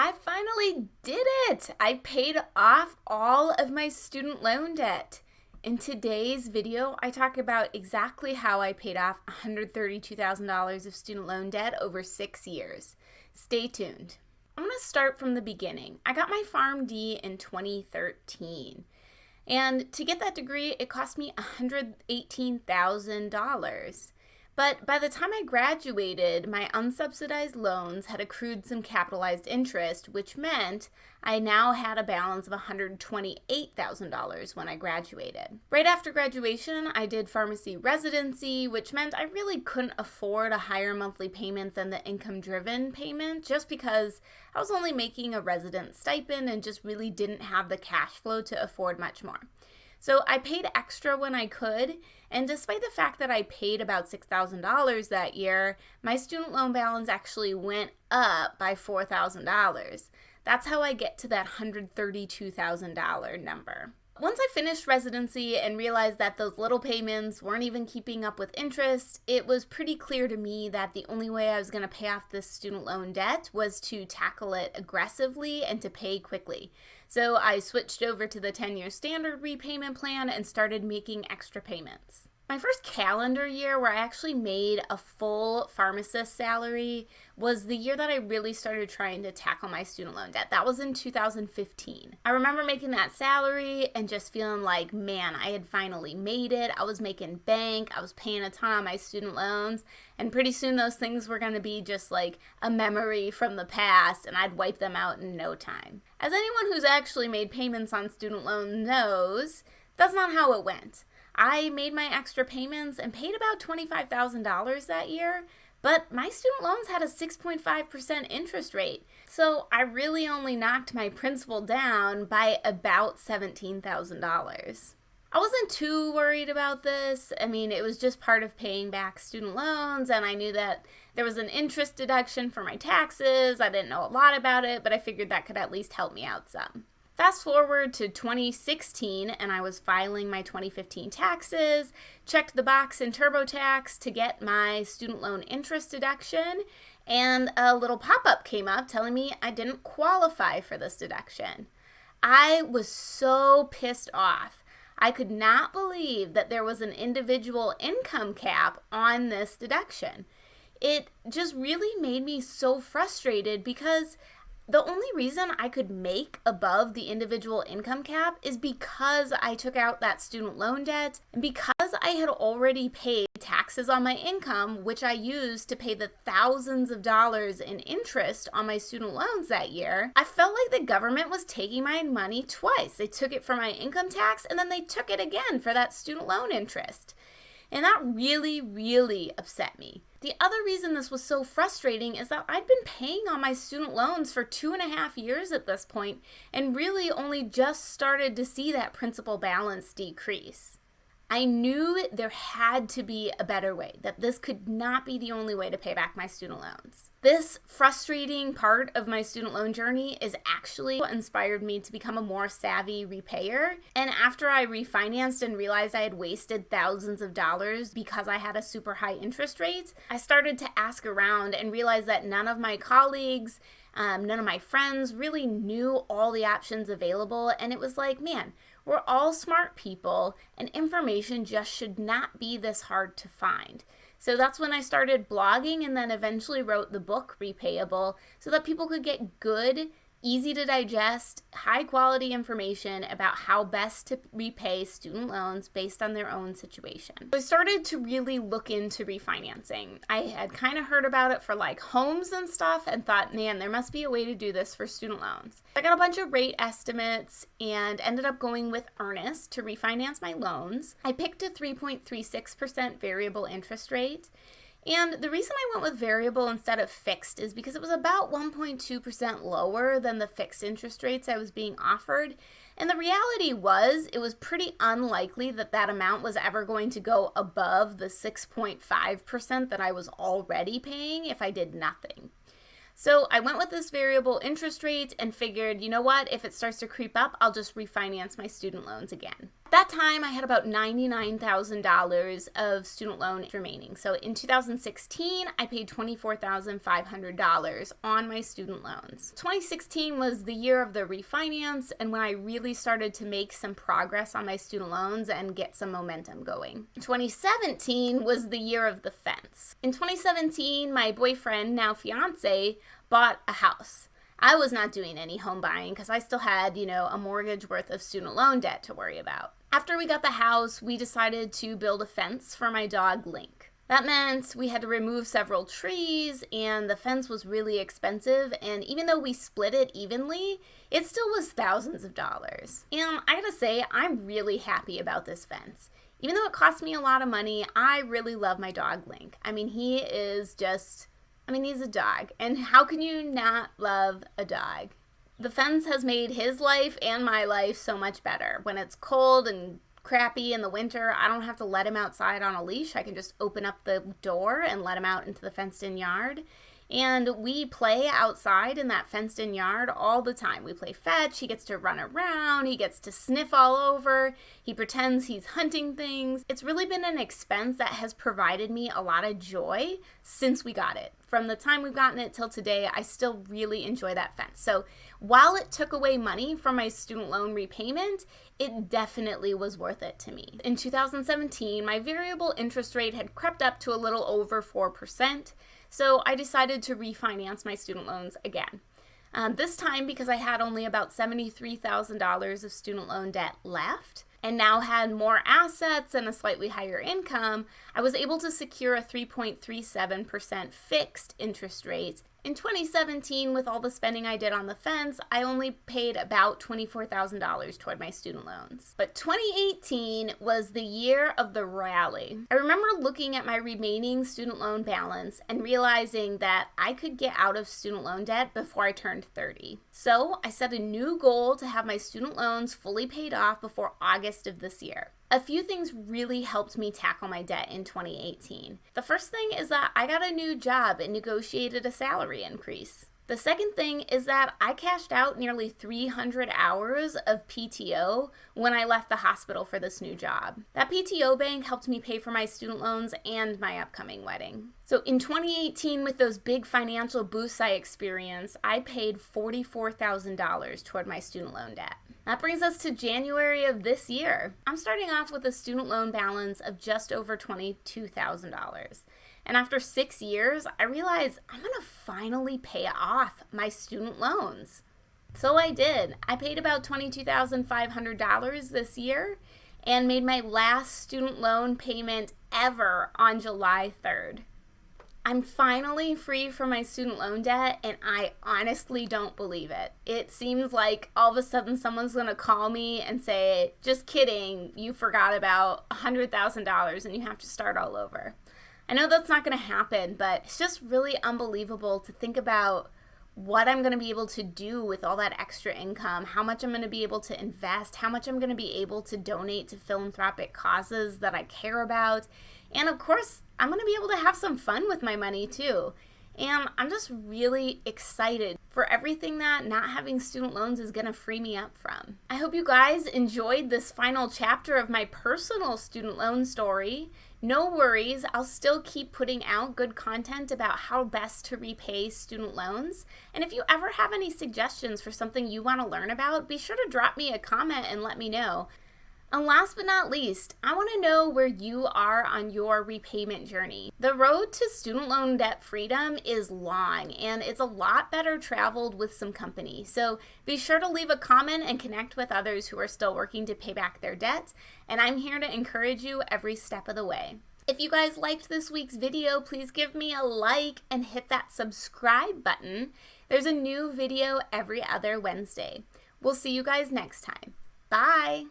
I finally did it! I paid off all of my student loan debt. In today's video, I talk about exactly how I paid off $132,000 of student loan debt over 6 years. Stay tuned. I'm going to start from the beginning. I got my PharmD in 2013. And to get that degree, it cost me $118,000. But by the time I graduated, my unsubsidized loans had accrued some capitalized interest, which meant I now had a balance of $128,000 when I graduated. Right after graduation, I did pharmacy residency, which meant I really couldn't afford a higher monthly payment than the income-driven payment, just because I was only making a resident stipend and just really didn't have the cash flow to afford much more. So I paid extra when I could, and despite the fact that I paid about $6,000 that year, my student loan balance actually went up by $4,000. That's how I get to that $132,000 number. Once I finished residency and realized that those little payments weren't even keeping up with interest, it was pretty clear to me that the only way I was going to pay off this student loan debt was to tackle it aggressively and to pay quickly. So I switched over to the 10-year standard repayment plan and started making extra payments. My first calendar year where I actually made a full pharmacist salary was the year that I really started trying to tackle my student loan debt. That was in 2015. I remember making that salary and just feeling like, man, I had finally made it. I was making bank. I was paying a ton on my student loans. And pretty soon those things were going to be just like a memory from the past, and I'd wipe them out in no time. As anyone who's actually made payments on student loans knows, that's not how it went. I made my extra payments and paid about $25,000 that year, but my student loans had a 6.5% interest rate. So I really only knocked my principal down by about $17,000. I wasn't too worried about this. I mean, it was just part of paying back student loans, and I knew that there was an interest deduction for my taxes. I didn't know a lot about it, but I figured that could at least help me out some. Fast forward to 2016, and I was filing my 2015 taxes, checked the box in TurboTax to get my student loan interest deduction, and a little pop-up came up telling me I didn't qualify for this deduction. I was so pissed off. I could not believe that there was an individual income cap on this deduction. It just really made me so frustrated because the only reason I could make above the individual income cap is because I took out that student loan debt and because I had already paid taxes on my income, which I used to pay the thousands of dollars in interest on my student loans that year. I felt like the government was taking my money twice. They took it for my income tax and then they took it again for that student loan interest. And that really, really upset me. The other reason this was so frustrating is that I'd been paying on my student loans for 2.5 years at this point and really only just started to see that principal balance decrease. I knew there had to be a better way, that this could not be the only way to pay back my student loans. This frustrating part of my student loan journey is actually what inspired me to become a more savvy repayer. And after I refinanced and realized I had wasted thousands of dollars because I had a super high interest rate, I started to ask around and realized that none of my colleagues, none of my friends really knew all the options available. And it was like, man, we're all smart people and information just should not be this hard to find. So that's when I started blogging and then eventually wrote the book Repayable so that people could get good, easy to digest, high quality information about how best to repay student loans based on their own situation. So I started to really look into refinancing. I had kind of heard about it for like homes and stuff and thought, man, there must be a way to do this for student loans. I got a bunch of rate estimates and ended up going with Earnest to refinance my loans. I picked a 3.36% variable interest rate. And the reason I went with variable instead of fixed is because it was about 1.2% lower than the fixed interest rates I was being offered. And the reality was it was pretty unlikely that that amount was ever going to go above the 6.5% that I was already paying if I did nothing. So I went with this variable interest rate and figured, you know what, if it starts to creep up, I'll just refinance my student loans again. At that time, I had about $99,000 of student loan remaining. So in 2016, I paid $24,500 on my student loans. 2016 was the year of the refinance and when I really started to make some progress on my student loans and get some momentum going. 2017 was the year of the fence. In 2017, my boyfriend, now fiance, bought a house. I was not doing any home buying because I still had, a mortgage worth of student loan debt to worry about. After we got the house, we decided to build a fence for my dog, Link. That meant we had to remove several trees, and the fence was really expensive, and even though we split it evenly, it still was thousands of dollars. And I gotta say, I'm really happy about this fence. Even though it cost me a lot of money, I really love my dog, Link. He's a dog, and how can you not love a dog? The fence has made his life and my life so much better. When it's cold and crappy in the winter, I don't have to let him outside on a leash. I can just open up the door and let him out into the fenced-in yard. And we play outside in that fenced-in yard all the time. We play fetch, he gets to run around, he gets to sniff all over, he pretends he's hunting things. It's really been an expense that has provided me a lot of joy since we got it. From the time we've gotten it till today, I still really enjoy that fence. So while it took away money from my student loan repayment, it definitely was worth it to me. In 2017, my variable interest rate had crept up to a little over 4%. So I decided to refinance my student loans again. This time because I had only about $73,000 of student loan debt left and now had more assets and a slightly higher income, I was able to secure a 3.37% fixed interest rate. In 2017, with all the spending I did on the fence, I only paid about $24,000 toward my student loans. But 2018 was the year of the rally. I remember looking at my remaining student loan balance and realizing that I could get out of student loan debt before I turned 30. So I set a new goal to have my student loans fully paid off before August of this year. A few things really helped me tackle my debt in 2018. The first thing is that I got a new job and negotiated a salary increase. The second thing is that I cashed out nearly 300 hours of PTO when I left the hospital for this new job. That PTO bank helped me pay for my student loans and my upcoming wedding. So in 2018, with those big financial boosts I experienced, I paid $44,000 toward my student loan debt. That brings us to January of this year. I'm starting off with a student loan balance of just over $22,000. And after 6 years, I realized I'm gonna finally pay off my student loans. So I did. I paid about $22,500 this year and made my last student loan payment ever on July 3rd. I'm finally free from my student loan debt, and I honestly don't believe it. It seems like all of a sudden someone's gonna call me and say, just kidding, you forgot about $100,000 and you have to start all over. I know that's not gonna happen, but it's just really unbelievable to think about what I'm gonna be able to do with all that extra income, how much I'm gonna be able to invest, how much I'm gonna be able to donate to philanthropic causes that I care about. And of course, I'm gonna be able to have some fun with my money too. And I'm just really excited for everything that not having student loans is gonna free me up from. I hope you guys enjoyed this final chapter of my personal student loan story. No worries, I'll still keep putting out good content about how best to repay student loans. And if you ever have any suggestions for something you want to learn about, be sure to drop me a comment and let me know. And last but not least, I want to know where you are on your repayment journey. The road to student loan debt freedom is long, and it's a lot better traveled with some company. So be sure to leave a comment and connect with others who are still working to pay back their debt. And I'm here to encourage you every step of the way. If you guys liked this week's video, please give me a like and hit that subscribe button. There's a new video every other Wednesday. We'll see you guys next time. Bye!